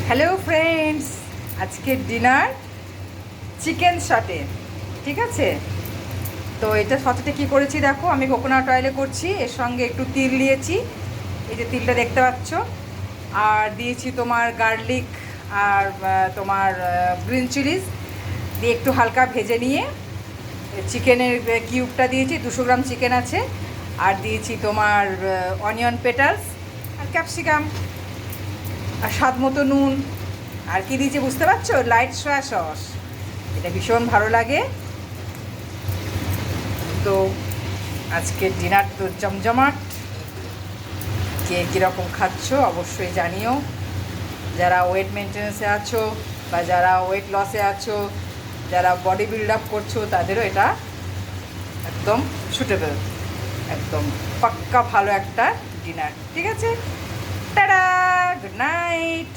Hello friends, আজকের dinner chicken শটে। ঠিক আছে, তো এটা শটেতে কী করেছি দেখো, আমি কোকোনাট অয়েলে করছি, এর সঙ্গে একটু তিল দিয়েছি, এই যে তিলটা দেখতে পাচ্ছ, আর দিয়েছি তোমার গার্লিক আর তোমার গ্রিন চিলিজ দিয়ে একটু হালকা ভেজে নিয়ে চিকেনের কিউবটা দিয়েছি, 200 গ্রাম চিকেন আছে, আর দিয়েছি তোমার অনিয়ন পেটালস আর ক্যাপসিকাম আর স্বাদ মতো নুন, আর কি দিয়েছি বুঝতে পারছো, লাইট সয়া সস। এটা ভীষণ ভালো লাগে। তো আজকের ডিনার তো জমজমাট। কে কীরকম খাচ্ছ অবশ্যই জানিও। যারা ওয়েট মেনটেন্যান্সে আছো বা যারা ওয়েট লসে আছো, যারা বডি বিল্ড আপ করছো, তাদেরও এটা একদম সুটেবল, একদম পাক্কা ভালো একটা ডিনার। ঠিক আছে, টাটা, গুড নাইট।